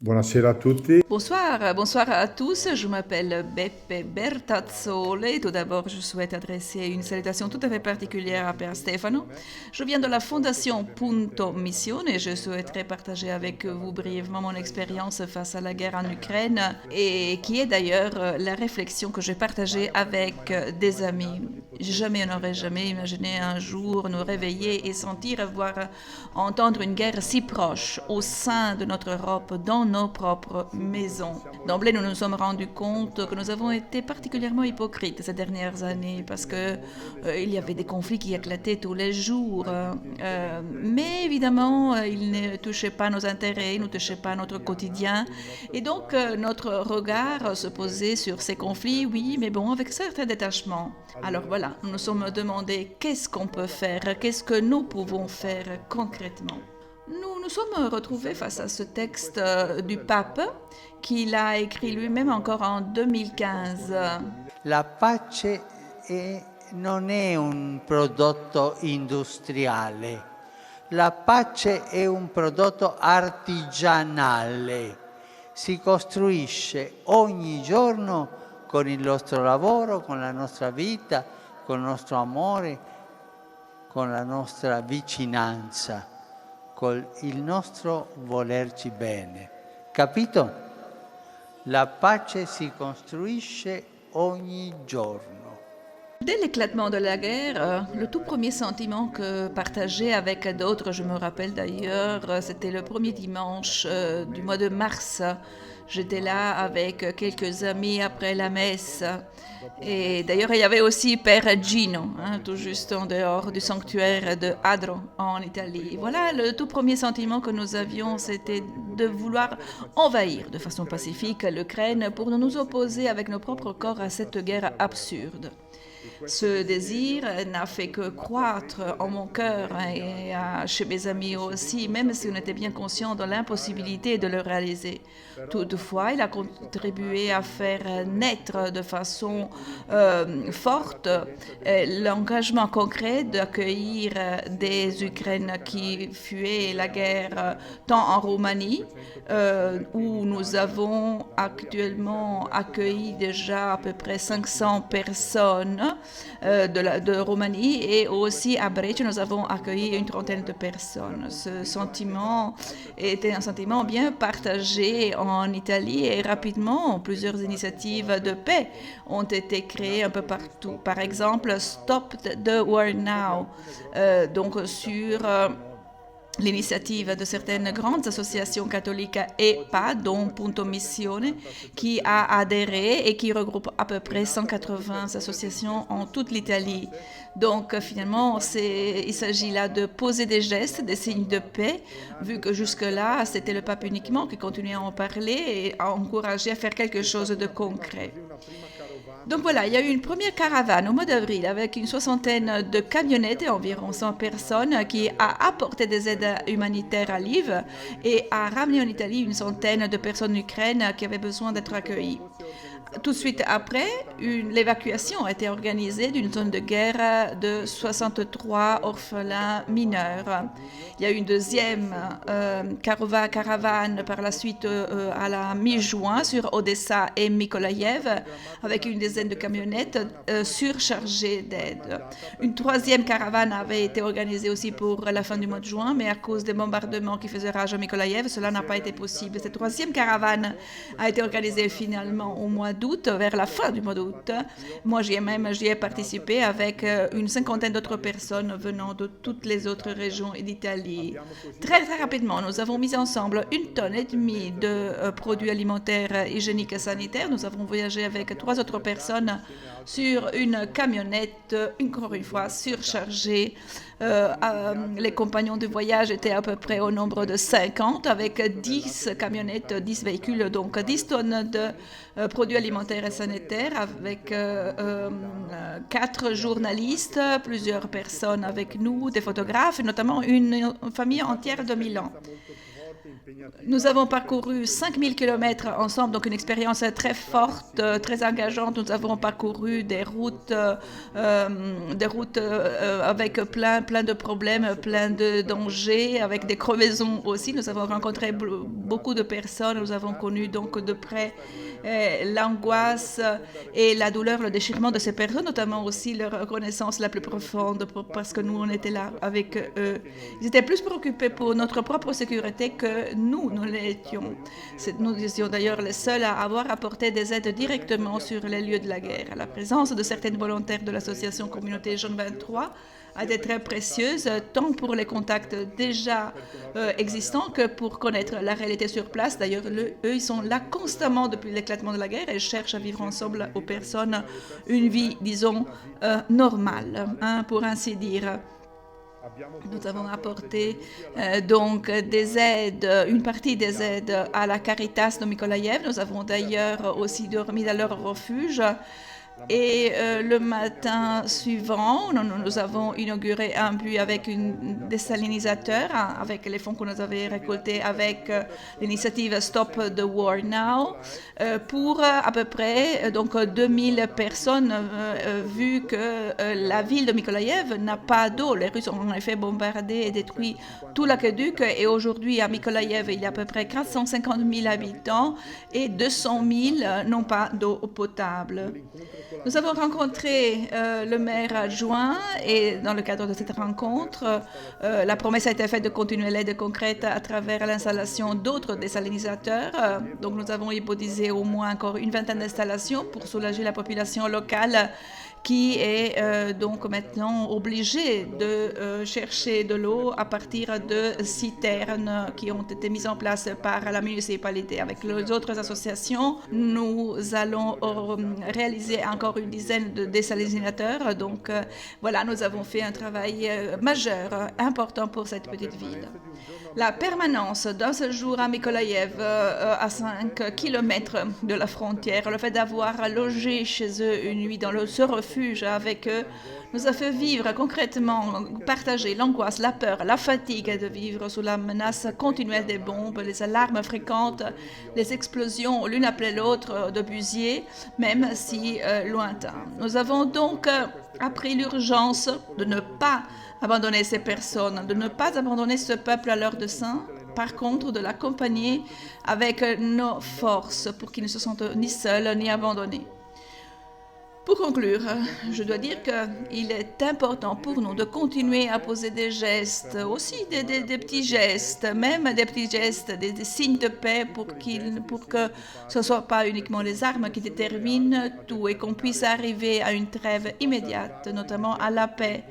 Buonasera a tutti. Bonsoir, bonsoir à tous. Je m'appelle Beppe Bertazzole. Tout d'abord, je souhaite adresser une salutation tout à fait particulière à Père Stefano. Je viens de la fondation Punto Missione et je souhaiterais partager avec vous brièvement mon expérience face à la guerre en Ukraine et qui est d'ailleurs la réflexion que j'ai partagée avec des amis. Jamais, on n'aurait jamais imaginé un jour nous réveiller et sentir, voire entendre une guerre si proche au sein de notre Europe, dans nos propres maisons. D'emblée, nous nous sommes rendus compte que nous avons été particulièrement hypocrites ces dernières années parce que il y avait des conflits qui éclataient tous les jours. Mais évidemment, ils ne touchaient pas nos intérêts, ils ne touchaient pas notre quotidien. Et donc, notre regard se posait sur ces conflits, oui, mais bon, avec certains détachements. Alors voilà, nous nous sommes demandé qu'est-ce qu'on peut faire, qu'est-ce que nous pouvons faire concrètement. Nous nous sommes retrouvés face à ce texte du pape qu'il a écrit lui-même encore en 2015. La pace non è un prodotto industriale, la pace è un prodotto artigianale, si costruisce ogni giorno con il nostro lavoro, con la nostra vita, con il nostro amore, con la nostra vicinanza, con il nostro volerci bene. Capito? La pace si costruisce ogni giorno. Dès l'éclatement de la guerre, le tout premier sentiment que partageais avec d'autres, je me rappelle d'ailleurs, c'était le premier dimanche du mois de mars. J'étais là avec quelques amis après la messe. Et d'ailleurs, il y avait aussi Père Gino, tout juste en dehors du sanctuaire de Adro, en Italie. Voilà, le tout premier sentiment que nous avions, c'était de vouloir envahir de façon pacifique l'Ukraine pour nous opposer avec nos propres corps à cette guerre absurde. Ce désir n'a fait que croître en mon cœur et chez mes amis aussi, même si on était bien conscient de l'impossibilité de le réaliser. Toutefois, il a contribué à faire naître de façon forte l'engagement concret d'accueillir des Ukrainiens qui fuyaient la guerre tant en Roumanie, où nous avons actuellement accueilli déjà à peu près 500 personnes de Roumanie, et aussi à Brescia, nous avons accueilli une trentaine de personnes. Ce sentiment était un sentiment bien partagé en Italie et rapidement, plusieurs initiatives de paix ont été créées un peu partout. Par exemple, Stop the War Now, donc sur l'initiative de certaines grandes associations catholiques et pas, dont Punto Missione, qui a adhéré et qui regroupe à peu près 180 associations en toute l'Italie. Donc finalement, il s'agit là de poser des gestes, des signes de paix, vu que jusque-là, c'était le pape uniquement qui continuait à en parler et à encourager à faire quelque chose de concret. Donc voilà, il y a eu une première caravane au mois d'avril avec une soixantaine de camionnettes et environ 100 personnes qui a apporté des aides humanitaires à Lviv et a ramené en Italie une centaine de personnes ukrainiennes qui avaient besoin d'être accueillies. Tout de suite après, l'évacuation a été organisée d'une zone de guerre de 63 orphelins mineurs. Il y a eu une deuxième caravane par la suite à la mi-juin sur Odessa et Mykolaïev avec une dizaine de camionnettes surchargées d'aide. Une troisième caravane avait été organisée aussi pour la fin du mois de juin, mais à cause des bombardements qui faisaient rage à Mykolaïev, cela n'a pas été possible. Cette troisième caravane a été organisée finalement au mois d'août, vers la fin du mois d'août. Moi, j'y ai participé avec une cinquantaine d'autres personnes venant de toutes les autres régions d'Italie. Très, très rapidement, nous avons mis ensemble 1,5 tonne de produits alimentaires, hygiéniques et sanitaires. Nous avons voyagé avec 3 autres personnes sur une camionnette, encore une fois, surchargée. Les compagnons de voyage étaient à peu près au nombre de 50, avec 10 camionnettes, 10 véhicules, donc 10 tonnes de produits alimentaires et sanitaires, avec 4 journalistes, plusieurs personnes avec nous, des photographes, et notamment une famille entière de Milan. Nous avons parcouru 5000 km ensemble, donc une expérience très forte, très engageante. Nous avons parcouru des routes avec plein de problèmes, plein de dangers, avec des crevaisons aussi. Nous avons rencontré beaucoup de personnes. Nous avons connu donc de près l'angoisse et la douleur, le déchirement de ces personnes, notamment aussi leur reconnaissance la plus profonde, parce que nous, on était là avec eux. Ils étaient plus préoccupés pour notre propre sécurité que nous l'étions. Nous étions d'ailleurs les seuls à avoir apporté des aides directement sur les lieux de la guerre. La présence de certaines volontaires de l'association Communauté Jaune 23 a été très précieuse, tant pour les contacts déjà existants que pour connaître la réalité sur place. D'ailleurs, eux, ils sont là constamment depuis l'éclatement de la guerre et cherchent à vivre ensemble aux personnes une vie, disons, normale, pour ainsi dire. Nous avons apporté donc des aides, une partie des aides à la Caritas de Mykolaïev. Nous avons d'ailleurs aussi dormi dans leur refuge. Et le matin suivant, nous avons inauguré un puits avec un désalinisateur, avec les fonds que nous avions récoltés avec l'initiative Stop the War Now, pour à peu près donc 2000 personnes, vu que la ville de Mykolaïev n'a pas d'eau. Les Russes ont en effet bombardé et détruit tout l'aqueduc, et aujourd'hui à Mykolaïev, il y a à peu près 450 000 habitants et 200 000 n'ont pas d'eau potable. Nous avons rencontré le maire adjoint et dans le cadre de cette rencontre, la promesse a été faite de continuer l'aide concrète à travers l'installation d'autres désalinisateurs. Donc nous avons hypothisé au moins encore une vingtaine d'installations pour soulager la population locale qui est donc maintenant obligée de chercher de l'eau à partir de citernes qui ont été mises en place par la municipalité. Avec les autres associations, nous allons réaliser encore une dizaine de désalinisateurs. Donc voilà, nous avons fait un travail majeur, important pour cette petite ville. La permanence d'un séjour à Mykolaïev, à 5 km de la frontière, le fait d'avoir logé chez eux une nuit dans ce refuge avec eux, nous a fait vivre concrètement, partager l'angoisse, la peur, la fatigue de vivre sous la menace continuelle des bombes, les alarmes fréquentes, les explosions l'une après l'autre de busiers, même si lointains. Nous avons donc appris l'urgence de ne pas abandonner ces personnes, de ne pas abandonner ce peuple à leur dessein, par contre de l'accompagner avec nos forces pour qu'ils ne se sentent ni seuls ni abandonnés. Pour conclure, je dois dire qu'il est important pour nous de continuer à poser des gestes, aussi des petits gestes, même des petits gestes, des signes de paix pour que ce ne soit pas uniquement les armes qui déterminent tout et qu'on puisse arriver à une trêve immédiate, notamment à la paix.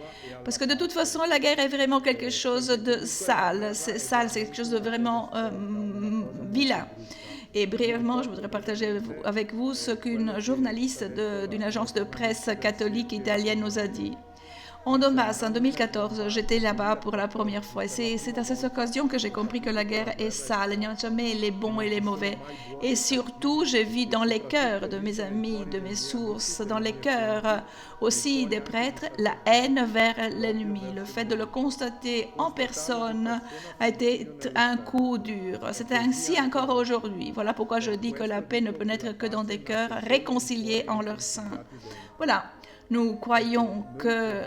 Parce que de toute façon, la guerre est vraiment quelque chose de sale. C'est sale, c'est quelque chose de vraiment vilain. Et brièvement, je voudrais partager avec vous ce qu'une journaliste d'une agence de presse catholique italienne nous a dit. En Donbass, en 2014, j'étais là-bas pour la première fois. Et c'est à cette occasion que j'ai compris que la guerre est sale. Il n'y a jamais les bons et les mauvais. Et surtout, j'ai vu dans les cœurs de mes amis, de mes sources, dans les cœurs aussi des prêtres, la haine vers l'ennemi. Le fait de le constater en personne a été un coup dur. C'est ainsi encore aujourd'hui. Voilà pourquoi je dis que la paix ne peut naître que dans des cœurs réconciliés en leur sein. Voilà. Nous croyons que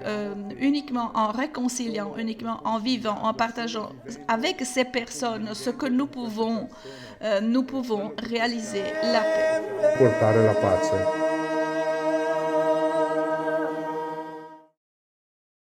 uniquement en réconciliant, uniquement en vivant, en partageant avec ces personnes ce que nous pouvons réaliser la paix. Portare la pace.